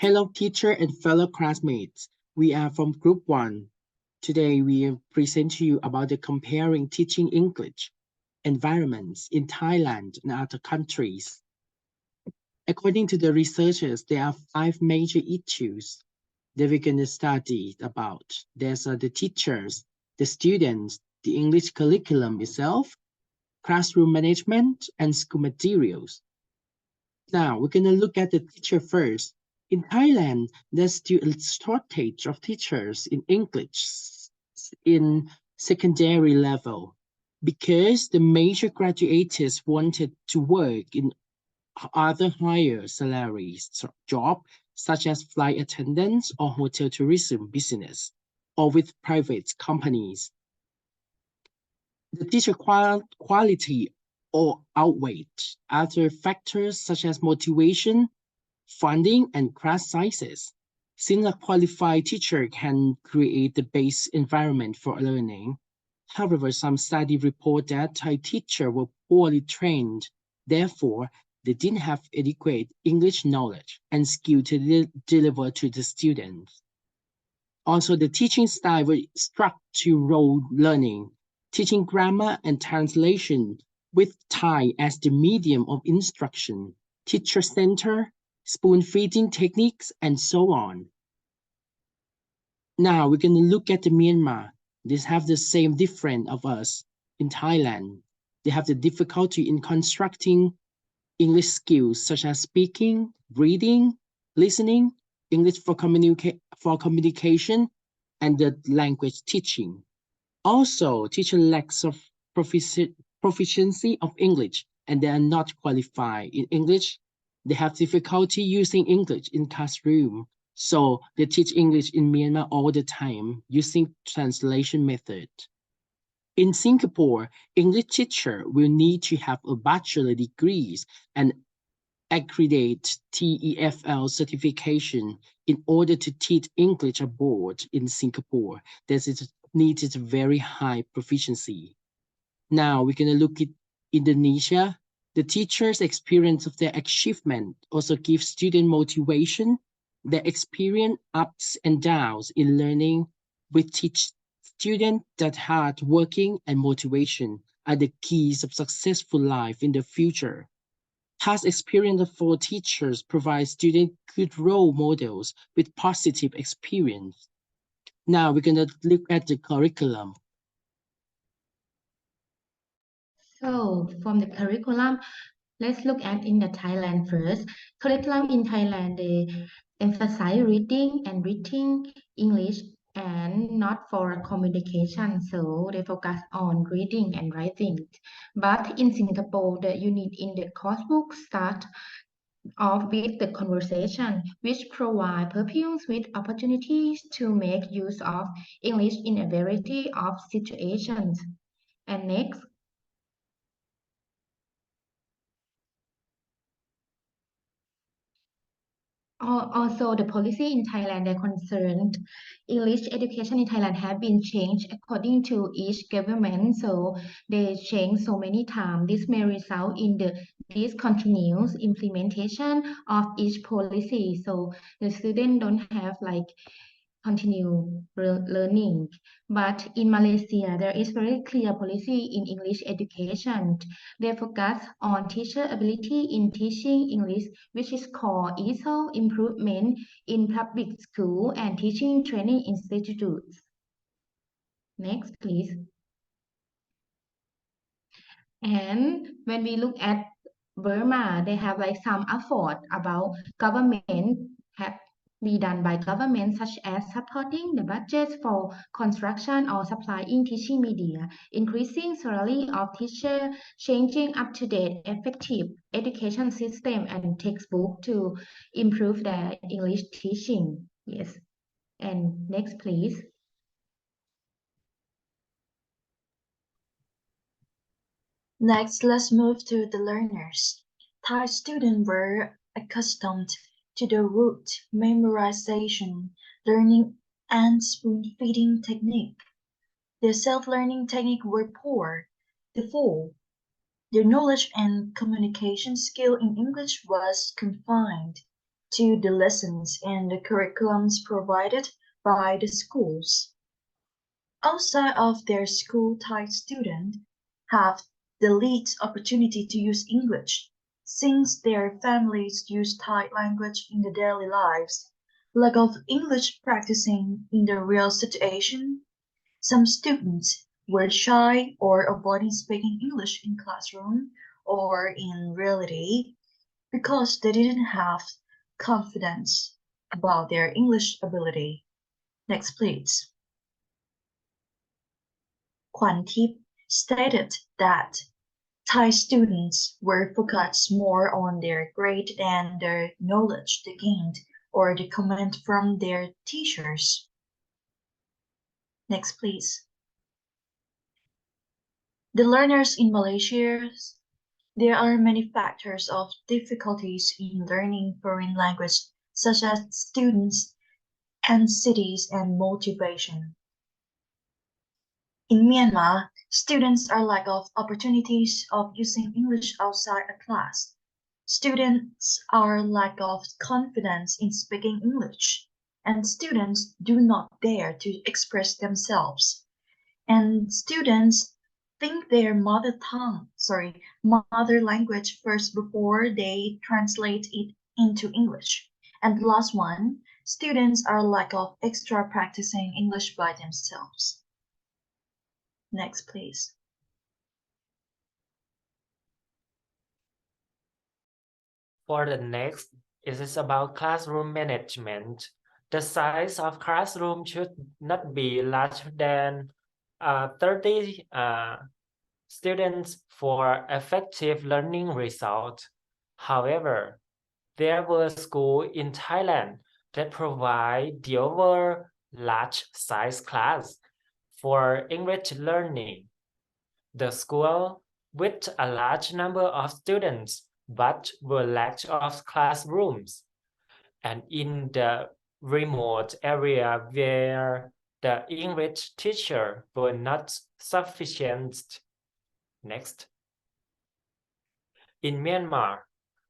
Hello, teacher and fellow classmates. We are from Group 1. Today, we present to you about the comparing teaching English environments in Thailand and other countries. According to the researchers, there are 5 major issues that we're going to study about. There's the teachers, the students, the English curriculum itself, classroom management, and school materials. Now, we're going to look at the teacher first. In Thailand, there's still a shortage of teachers in English in secondary level because the major graduates wanted to work in other higher salaries job such as flight attendants or hotel tourism business or with private companies. The teacher quality or outweighed other factors such as motivation, funding, and class sizes. Since a qualified teacher can create the base environment for learning, however, some studies report that Thai teachers were poorly trained. Therefore, they didn't have adequate English knowledge and skill to deliver to the students. Also, the teaching style was structural learning, teaching grammar and translation with Thai as the medium of instruction, teacher center, spoon feeding techniques, and so on. Now we're going to look at the Myanmar. They have the same difference of us in Thailand. They have the difficulty in constructing English skills such as speaking, reading, listening, English for communication, and the language teaching. Also, teacher lacks of proficiency of English, and they are not qualified in English. They have difficulty using English in classroom, so they teach English in Myanmar all the time using translation method. In Singapore, English teacher will need to have a bachelor degrees and accredited TEFL certification in order to teach English abroad in Singapore. This is needed very high proficiency. Now we're going to look at Indonesia. The teacher's experience of their achievement also gives student motivation. Their experience ups and downs in learning with teach students that hard working and motivation are the keys of successful life in the future. Past experience for teachers provide students good role models with positive experience. Now we're going to look at the curriculum. So from the curriculum, let's look at in the Thailand first. Curriculum in Thailand, they emphasize reading and writing English and not for communication. So they focus on reading and writing. But in Singapore, the unit in the coursebook start off with the conversation, which provide pupils with opportunities to make use of English in a variety of situations. And next, also, the policy in Thailand are concerned. English education in Thailand have been changed according to each government, so they change so many times. This may result in the discontinuous implementation of each policy. So the student don't have like continue learning. But in Malaysia, there is very clear policy in English education. They focus on teacher ability in teaching English, which is called ESOL improvement in public school and teaching training institutes. Next, please. And when we look at Burma, they have like some effort about government have be done by government such as supporting the budget for construction or supplying teaching media, increasing salary of teacher, changing up-to-date effective education system and textbook to improve their English teaching. Yes. And next, please. Next, let's move to the learners. Thai students were accustomed to the rote memorization, learning, and spoon-feeding technique. Their self-learning technique were poor. Therefore, their knowledge and communication skill in English was confined. to the lessons and the curriculums provided by the schools. Outside of their school, Thai students have the least opportunity to use English, since their families use Thai language in their daily lives. Lack of English practicing in the real situation. Some students were shy or avoiding speaking English in classroom or in reality because they didn't have confidence about their English ability. Next, please. Kwan Tip stated that Thai students were focused more on their grade than the knowledge they gained or the comment from their teachers. Next, please. The learners in Malaysia, there are many factors of difficulties in learning foreign language, such as students and cities and motivation. In Myanmar, students are lack of opportunities of using English outside a class. Students are lack of confidence in speaking English, and students do not dare to express themselves. And students think their mother language first before they translate it into English. And the last one, students are lack of extra practicing English by themselves. Next, please. For the next, it is about classroom management. The size of classroom should not be larger than 30 students for effective learning result. However, there were schools in Thailand that provide the over large size class for English learning. The school with a large number of students but were lack of classrooms. And in the remote area where the English teacher were not sufficient. Next. In Myanmar,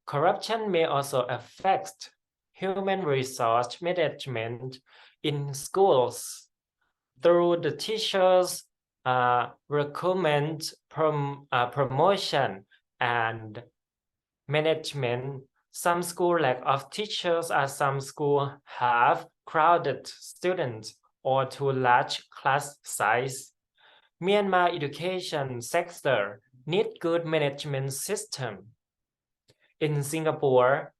corruption may also affect human resource management in schools through the teachers' recruitment, promotion, and management. Some schools lack of teachers, as some schools have crowded students or too large class size. Myanmar education sector need good management system. In Singapore,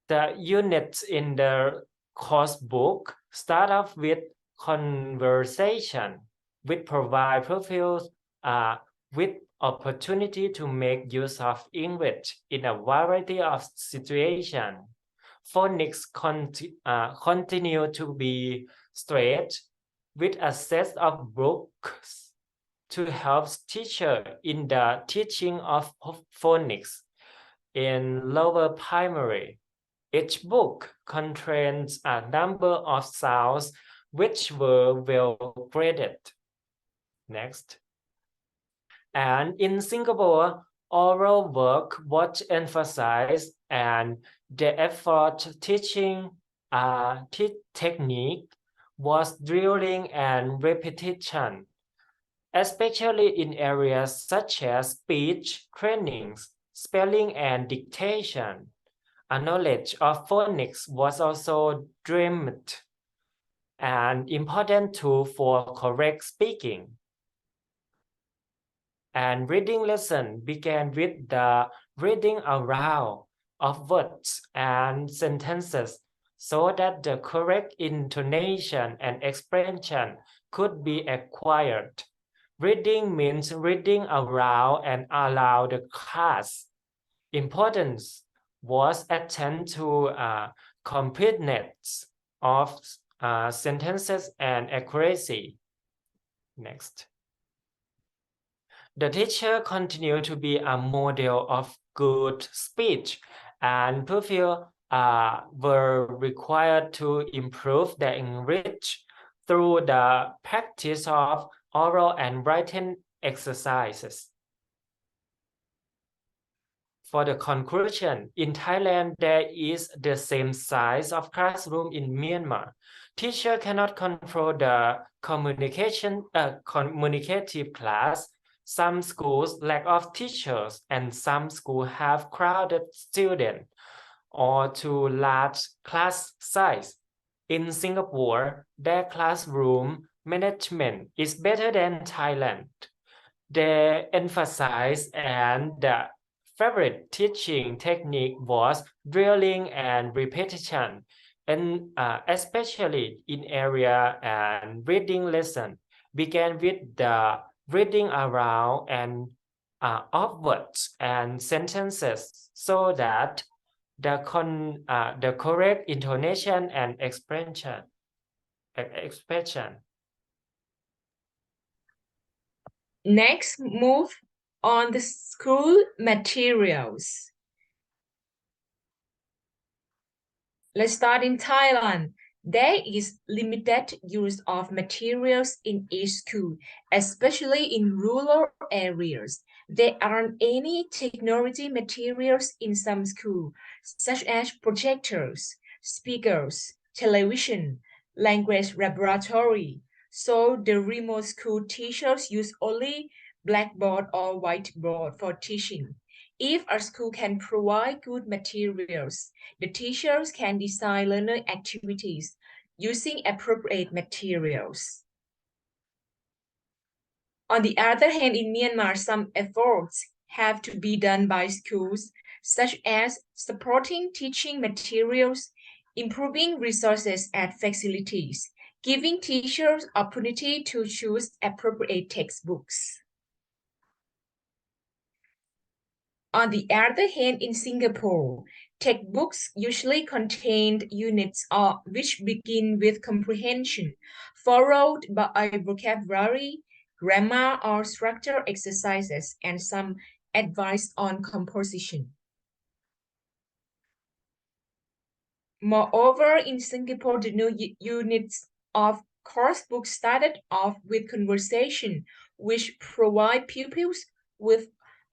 the units in the course book start off with conversation, which provide profiles with opportunity to make use of English in a variety of situations. Phonics continue to be straight with a set of books to help teachers in the teaching of phonics in lower primary. Each book contains a number of sounds which were well graded. Next. And in Singapore, oral work was emphasized and the effort teaching technique was drilling and repetition, especially in areas such as speech trainings, spelling and dictation. A knowledge of phonics was also dreamed, an important tool for correct speaking. And reading lesson began with the reading aloud of words and sentences so that the correct intonation and expression could be acquired. Reading means reading aloud and allow the class. Importance was attend to completeness of sentences and accuracy. Next. The teacher continued to be a model of good speech, and pupils were required to improve their English through the practice of oral and written exercises. For the conclusion, in Thailand, there is the same size of classroom in Myanmar. Teacher cannot control the communicative class. Some schools lack of teachers, and some schools have crowded students or too large class size. In Singapore, their classroom management is better than Thailand. They emphasize and the favorite teaching technique was drilling and repetition, and especially in area and reading lesson began with the reading around and upwards and sentences so that the correct intonation and expression. Next, move on the school materials. Let's start in Thailand. There is limited use of materials in each school, especially in rural areas. There aren't any technology materials in some schools, such as projectors, speakers, television, language laboratory. So the remote school teachers use only blackboard or whiteboard for teaching. If a school can provide good materials, the teachers can design learning activities using appropriate materials. On the other hand, in Myanmar, some efforts have to be done by schools, such as supporting teaching materials, improving resources and facilities, giving teachers opportunity to choose appropriate textbooks. On the other hand, in Singapore, textbooks usually contain units which begin with comprehension, followed by vocabulary, grammar or structure exercises, and some advice on composition. Moreover, in Singapore, the new units of course books started off with conversation, which provide pupils with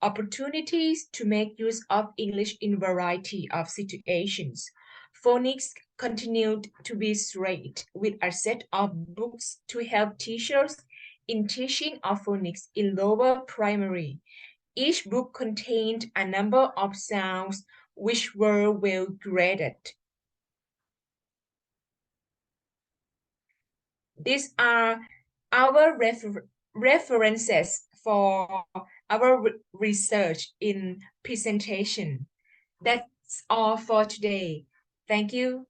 opportunities to make use of English in variety of situations. Phonics continued to be straight with a set of books to help teachers in teaching of phonics in lower primary. Each book contained a number of sounds which were well graded. These are our references for our research in presentation. That's all for today. Thank you.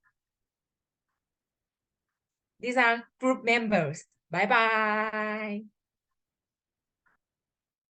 These are group members. Bye-bye.